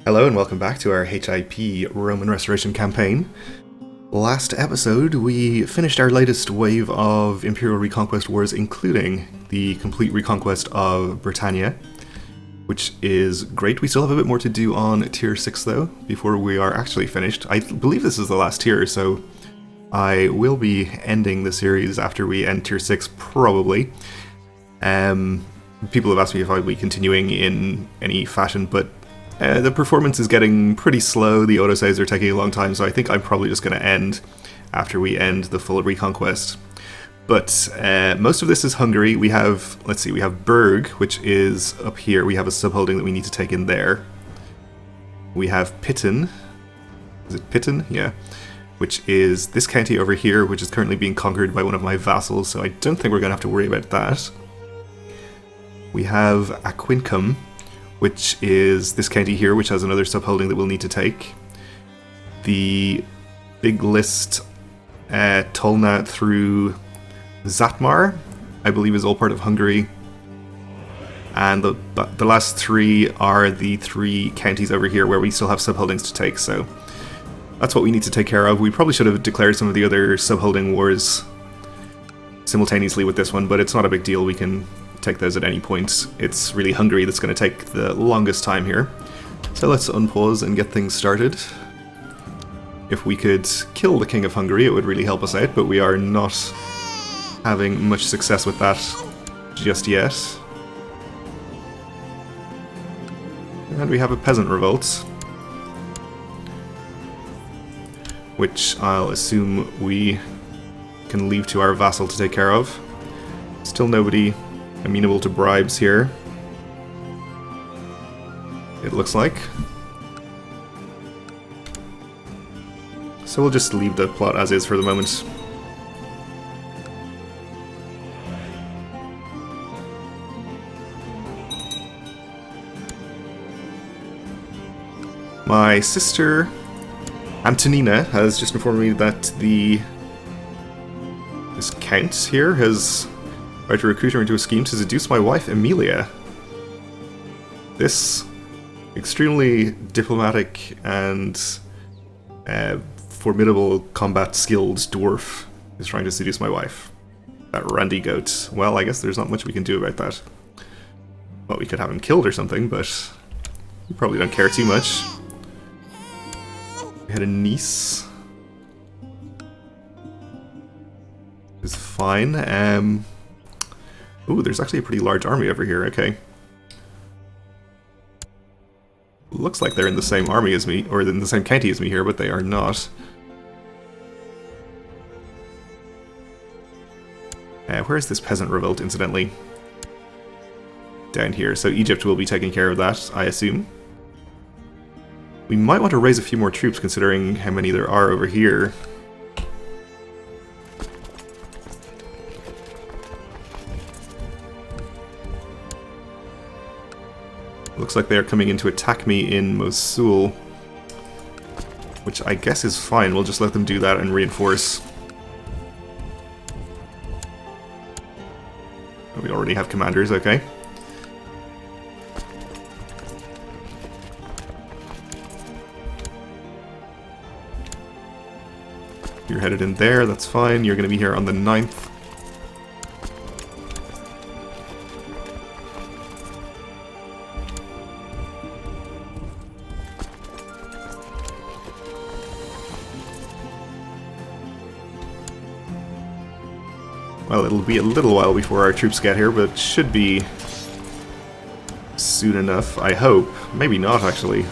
Hello and welcome back to our HIP Roman Restoration campaign. Last episode we finished our latest wave of Imperial Reconquest wars, including the complete reconquest of Britannia, which is great. We still have a bit more to do on Tier 6 though, before we are actually finished. I believe this is the last tier, so I will be ending the series after we end Tier 6, probably. People have asked me if I'll be continuing in any fashion, but the performance is getting pretty slow, the autosaves are taking a long time, so I think I'm probably just going to end after we end the full reconquest. But most of this is Hungary. We have, let's see, we have Berg, which is up here. We have a subholding that we need to take in there. We have Pitten. Is it Pitten? Yeah. Which is this county over here, which is currently being conquered by one of my vassals, so I don't think we're going to have to worry about that. We have Aquincum, which is this county here, which has another subholding that we'll need to take. The big list, Tolna through Zatmar, I believe is all part of Hungary. And the last three are the three counties over here where we still have subholdings to take, so that's what we need to take care of. We probably should have declared some of the other subholding wars simultaneously with this one, but it's not a big deal. We can take those at any point. It's really Hungary that's going to take the longest time here. So let's unpause and get things started. If we could kill the King of Hungary, it would really help us out, but we are not having much success with that just yet. And we have a peasant revolt, which I'll assume we can leave to our vassal to take care of. Still nobody amenable to bribes here, it looks like. So we'll just leave the plot as is for the moment. My sister Antonina has just informed me that this count here has tried to recruit her into a scheme to seduce my wife Emilia. This extremely diplomatic and formidable combat skilled dwarf is trying to seduce my wife. That randy goat. Well, I guess there's not much we can do about that. Well, we could have him killed or something, but we probably don't care too much. We had a niece. It's fine. Ooh, there's actually a pretty large army over here, okay. Looks like they're in the same army as me, or in the same county as me here, but they are not. Where is this peasant revolt, incidentally? Down here, so Egypt will be taking care of that, I assume. We might want to raise a few more troops, considering how many there are over here. Looks like they are coming in to attack me in Mosul, which I guess is fine. We'll just let them do that and reinforce. We already have commanders, okay. You're headed in there, that's fine. You're going to be here on the 9th. Well, it'll be a little while before our troops get here, but should be soon enough, I hope. Maybe not, actually.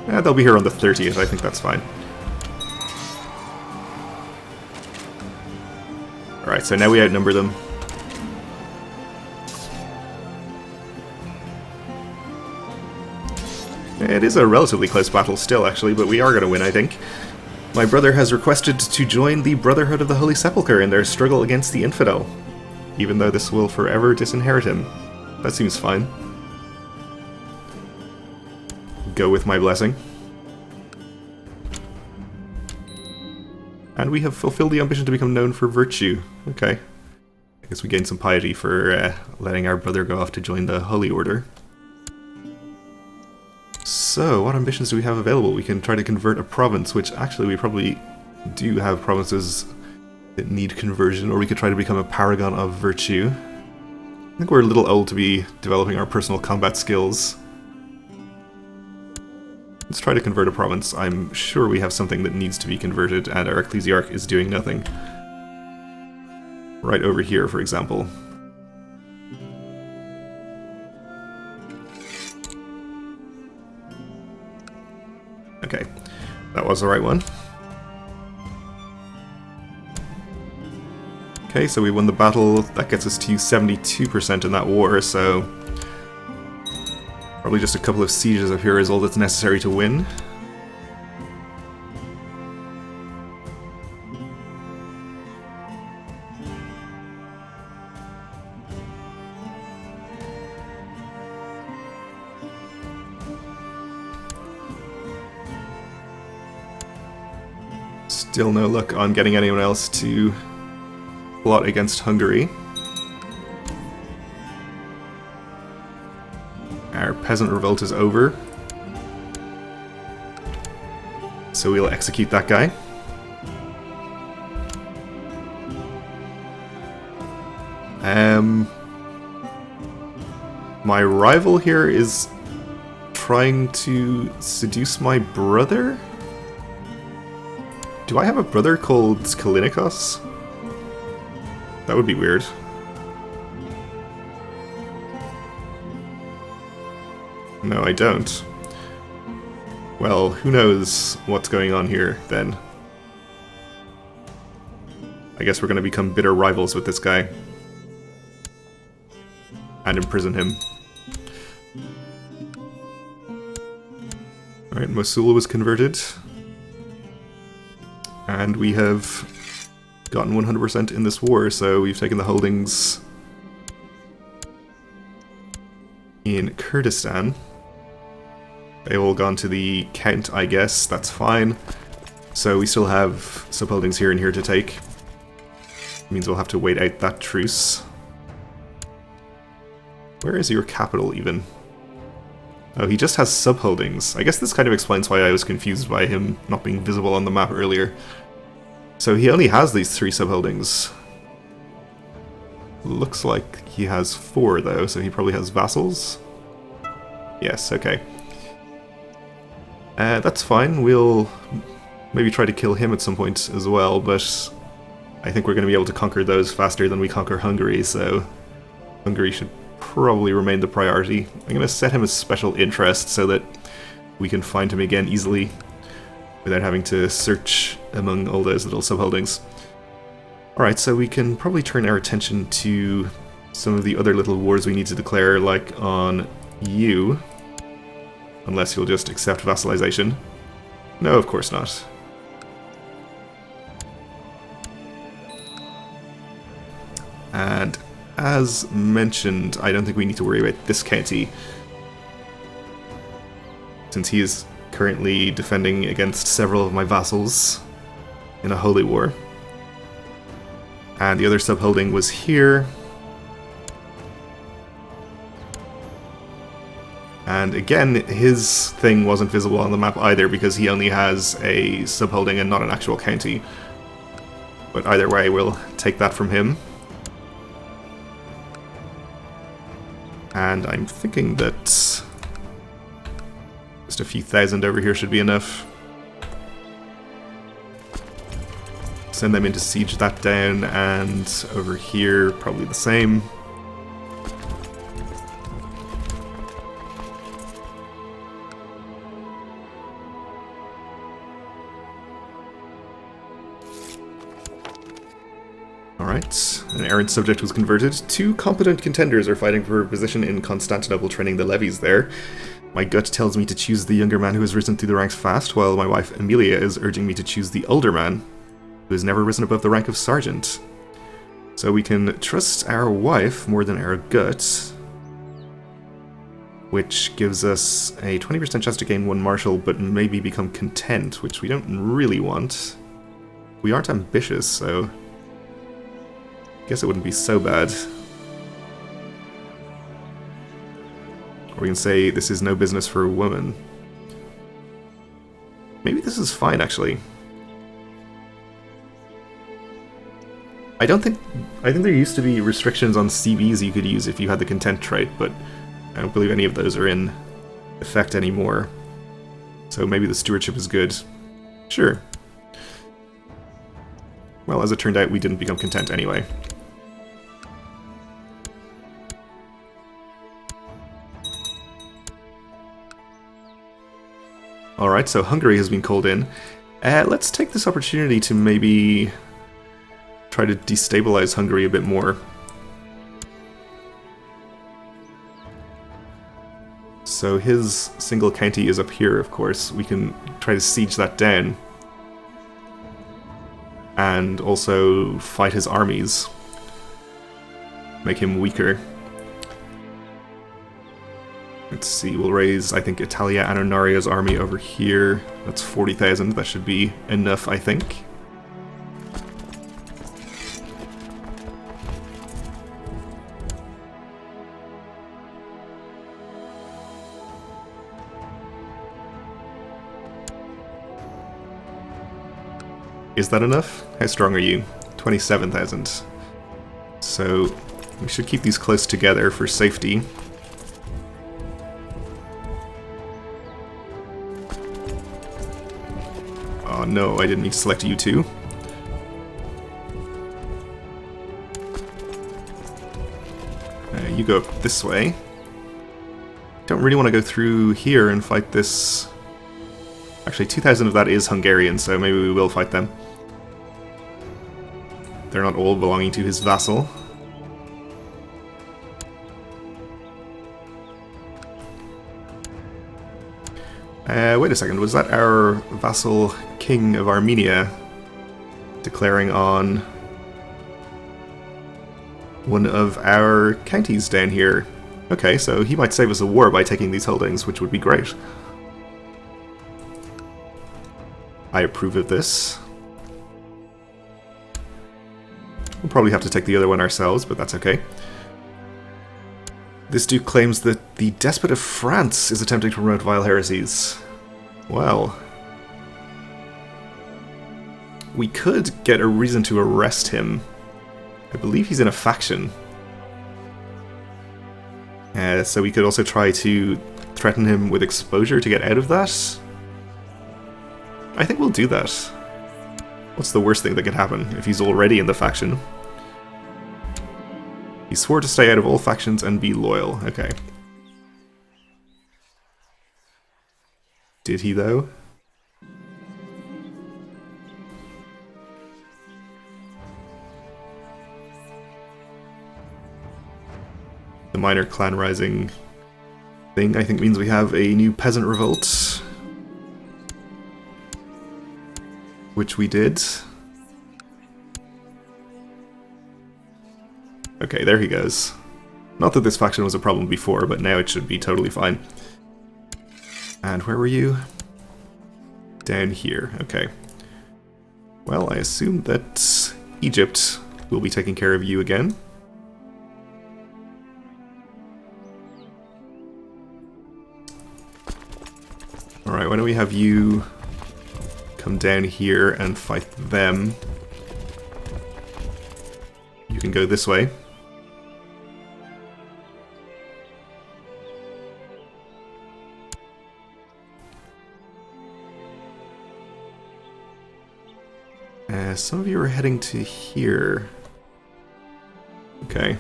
Yeah, they'll be here on the 30th, I think that's fine. Alright, so now we outnumber them. It is a relatively close battle still, actually, but we are going to win, I think. My brother has requested to join the Brotherhood of the Holy Sepulchre in their struggle against the Infidel, even though this will forever disinherit him. That seems fine. Go with my blessing. And we have fulfilled the ambition to become known for virtue. Okay. guess we gained some piety for letting our brother go off to join the Holy Order. So, what ambitions do we have available? We can try to convert a province, which actually we probably do have provinces that need conversion, or we could try to become a paragon of virtue. I think we're a little old to be developing our personal combat skills. Let's try to convert a province. I'm sure we have something that needs to be converted, and our ecclesiarch is doing nothing. Right over here, for example. Okay, that was the right one. Okay, so we won the battle. That gets us to 72% in that war, so probably just a couple of sieges up here is all that's necessary to win. Still no luck on getting anyone else to plot against Hungary. Our peasant revolt is over, so we'll execute that guy. My rival here is trying to seduce my brother? Do I have a brother called Kalinikos? That would be weird. No, I don't. Well, who knows what's going on here, then. I guess we're going to become bitter rivals with this guy. And imprison him. Alright, Mosul was converted. And we have gotten 100% in this war, so we've taken the holdings in Kurdistan. They all gone to the Count, I guess. That's fine. So we still have subholdings here and here to take. Means we'll have to wait out that truce. Where is your capital, even? Oh, he just has subholdings. I guess this kind of explains why I was confused by him not being visible on the map earlier. So he only has these 3 subholdings. Looks like he has 4, though, so he probably has vassals? Yes, okay. That's fine. We'll maybe try to kill him at some point as well, but I think we're going to be able to conquer those faster than we conquer Hungary, so Hungary should probably remain the priority. I'm going to set him as special interest so that we can find him again easily without having to search among all those little subholdings. Alright, so we can probably turn our attention to some of the other little wars we need to declare, like on you. Unless you'll just accept vassalization. No, of course not. And as mentioned, I don't think we need to worry about this county, since he is currently defending against several of my vassals in a holy war. And the other subholding was here. And again, his thing wasn't visible on the map either because he only has a subholding and not an actual county. But either way, we'll take that from him. And I'm thinking that just a few thousand over here should be enough. Send them in to siege that down, and over here, probably the same. Alright, an errant subject was converted. 2 competent contenders are fighting for a position in Constantinople, training the levies there. My gut tells me to choose the younger man who has risen through the ranks fast, while my wife Emilia is urging me to choose the older man, who has never risen above the rank of sergeant. So we can trust our wife more than our gut, which gives us a 20% chance to gain 1 marshal, but maybe become content, which we don't really want. We aren't ambitious, so guess it wouldn't be so bad. Or we can say this is no business for a woman. Maybe this is fine, actually. I think there used to be restrictions on CVs you could use if you had the content trait, but I don't believe any of those are in effect anymore. So maybe the stewardship is good. Sure. Well, as it turned out, we didn't become content anyway. Alright, so Hungary has been called in. Let's take this opportunity to maybe try to destabilize Hungary a bit more. So his single county is up here, of course. We can try to siege that down. And also fight his armies. Make him weaker. Let's see, we'll raise, I think, Italia Annonaria's army over here. That's 40,000, that should be enough, I think. Is that enough? How strong are you? 27,000. So we should keep these close together for safety. Oh no, I didn't need to select you two. You go up this way. Don't really want to go through here and fight this. Actually, 2,000 of that is Hungarian, so maybe we will fight them. They're not all belonging to his vassal. Wait a second, was that our vassal king of Armenia declaring on one of our counties down here? Okay, so he might save us a war by taking these holdings, which would be great. I approve of this. We'll probably have to take the other one ourselves, but that's okay. This duke claims that the despot of France is attempting to promote vile heresies. Well, we could get a reason to arrest him. I believe he's in a faction. So we could also try to threaten him with exposure to get out of that. I think we'll do that. What's the worst thing that could happen if he's already in the faction? He swore to stay out of all factions and be loyal. Okay. Did he, though? The minor clan rising thing, I think, means we have a new peasant revolt. Which we did. Okay, there he goes. Not that this faction was a problem before, but now it should be totally fine. And where were you? Down here, okay. Well, I assume that Egypt will be taking care of you again. Alright, why don't we have you come down here and fight them. You can go this way. Some of you are heading to here. Okay.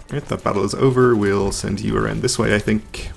Alright, that battle is over. We'll send you around this way, I think.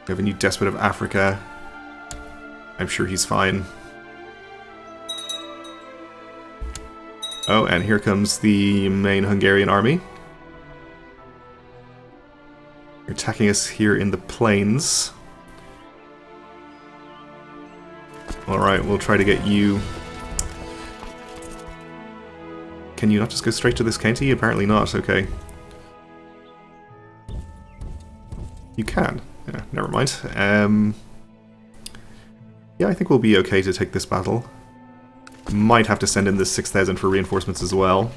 We have a new despot of Africa. I'm sure he's fine. Oh, and here comes the main Hungarian army. They're attacking us here in the plains. Alright, we'll try to get you... Can you not just go straight to this county? Apparently not, okay. You can. Yeah, never mind. Yeah, I think we'll be okay to take this battle. Might have to send in this 6,000 for reinforcements as well.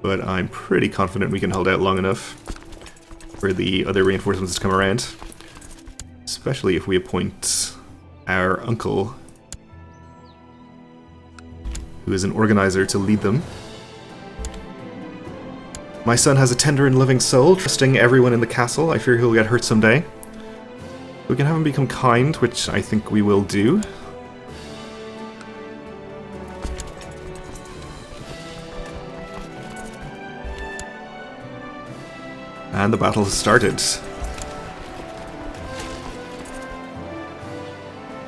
But I'm pretty confident we can hold out long enough for the other reinforcements to come around. Especially if we appoint our uncle, who is an organizer, to lead them. My son has a tender and loving soul, trusting everyone in the castle. I fear he'll get hurt someday. We can have him become kind, which I think we will do. And the battle has started.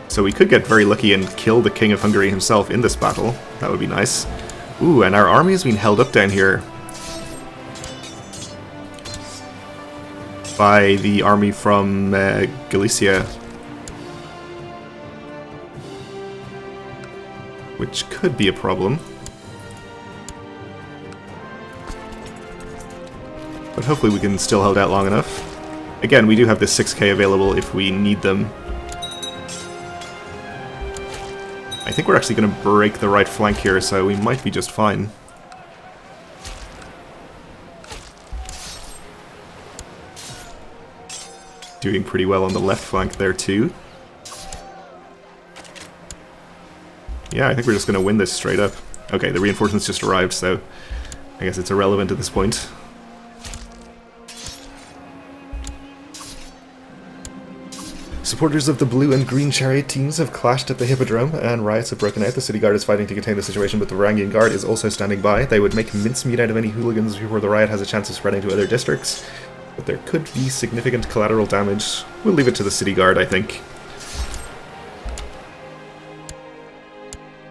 So we could get very lucky and kill the King of Hungary himself in this battle. That would be nice. Ooh, and our army has been held up down here by the army from Galicia. Which could be a problem. But hopefully we can still hold out long enough. Again, we do have this 6k available if we need them. I think we're actually going to break the right flank here, so we might be just fine. Doing pretty well on the left flank there too. Yeah, I think we're just going to win this straight up. Okay, the reinforcements just arrived, so I guess it's irrelevant at this point. Supporters of the blue and green chariot teams have clashed at the Hippodrome, and riots have broken out. The city guard is fighting to contain the situation, but the Varangian guard is also standing by. They would make mincemeat out of any hooligans before the riot has a chance of spreading to other districts, but there could be significant collateral damage. We'll leave it to the city guard, I think.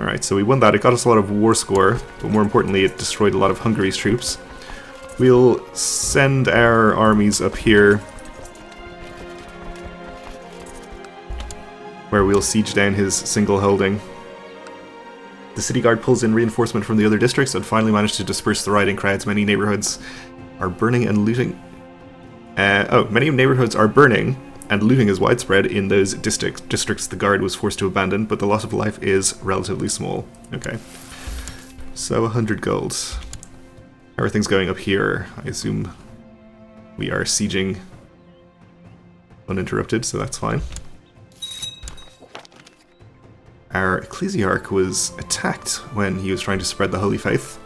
Alright, so we won that. It got us a lot of war score, but more importantly, it destroyed a lot of Hungary's troops. We'll send our armies up here, where we'll siege down his single holding. The city guard pulls in reinforcement from the other districts and finally managed to disperse the rioting crowds. Many neighborhoods are burning and looting. Many neighborhoods are burning, and looting is widespread in those districts the guard was forced to abandon, but the loss of life is relatively small. Okay. So 100 gold. How are things going up here? I assume we are sieging uninterrupted, so that's fine. Our ecclesiarch was attacked when he was trying to spread the holy faith,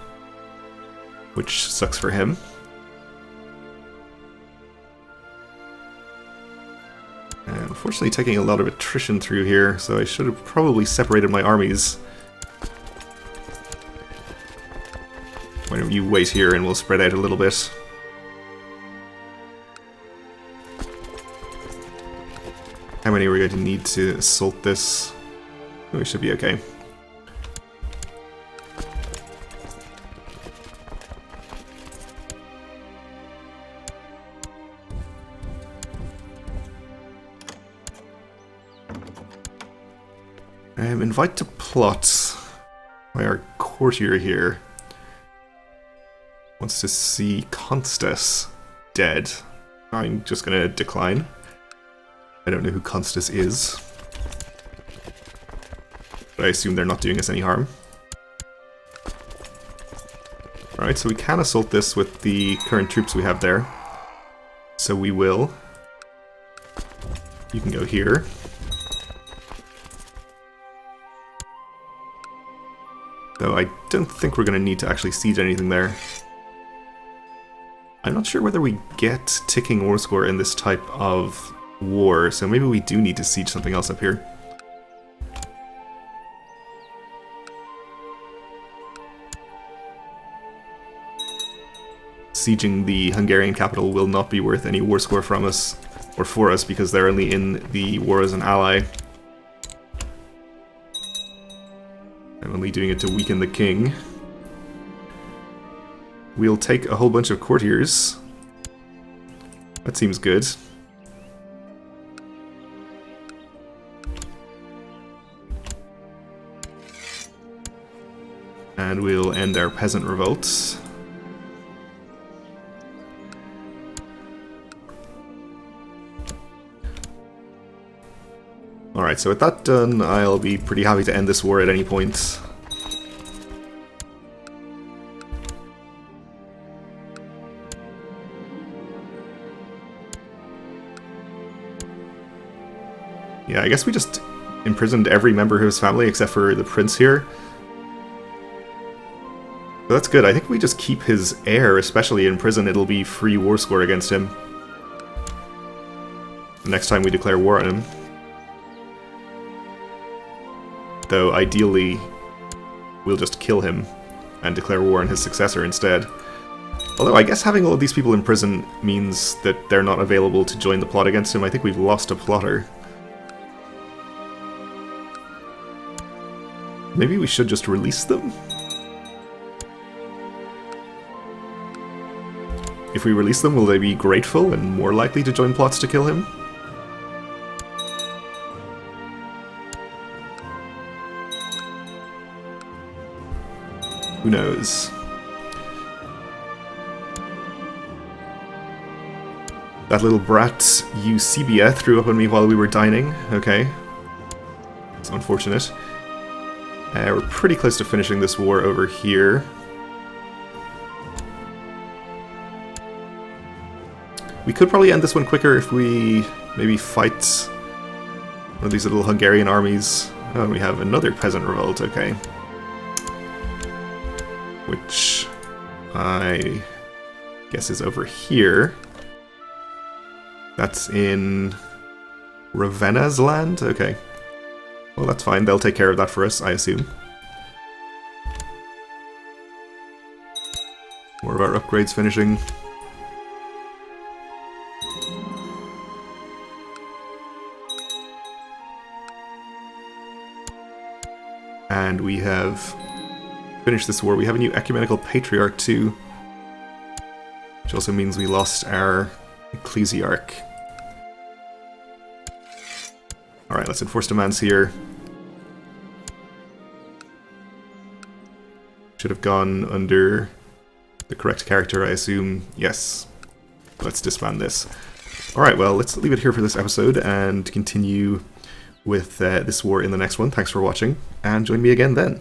which sucks for him. And unfortunately taking a lot of attrition through here, so I should have probably separated my armies. Why don't you wait here and we'll spread out a little bit. How many are we going to need to assault this? We should be okay. Invite to plot by our courtier here. Wants to see Constas dead. I'm just gonna decline. I don't know who Constas is, but I assume they're not doing us any harm. Alright, so we can assault this with the current troops we have there. So we will. You can go here. Though I don't think we're going to need to actually siege anything there. I'm not sure whether we get ticking war score in this type of war, so maybe we do need to siege something else up here. Sieging the Hungarian capital will not be worth any war score from us, or for us, because they're only in the war as an ally. I'm only doing it to weaken the king. We'll take a whole bunch of courtiers. That seems good. And we'll end our peasant revolts. Alright, so with that done, I'll be pretty happy to end this war at any point. Yeah, I guess we just imprisoned every member of his family except for the prince here. But that's good. I think if we just keep his heir, especially in prison, it'll be free war score against him. The next time we declare war on him. Though, ideally, we'll just kill him and declare war on his successor instead. Although, I guess having all of these people in prison means that they're not available to join the plot against him. I think we've lost a plotter. Maybe we should just release them? If we release them, will they be grateful and more likely to join plots to kill him? Who knows? That little brat Eusebia threw up on me while we were dining. Okay. It's unfortunate. We're pretty close to finishing this war over here. We could probably end this one quicker if we maybe fight one of these little Hungarian armies. Oh, and we have another peasant revolt, okay. Which I guess is over here. That's in Ravenna's land? Okay. Well, that's fine. They'll take care of that for us, I assume. More of our upgrades finishing. And we have finished this war. We have a new ecumenical patriarch too, which also means we lost our ecclesiarch. Alright, let's enforce demands here. Should have gone under the correct character, I assume. Yes. Let's disband this. Alright, well, let's leave it here for this episode and continue with this war in the next one. Thanks for watching, and join me again then.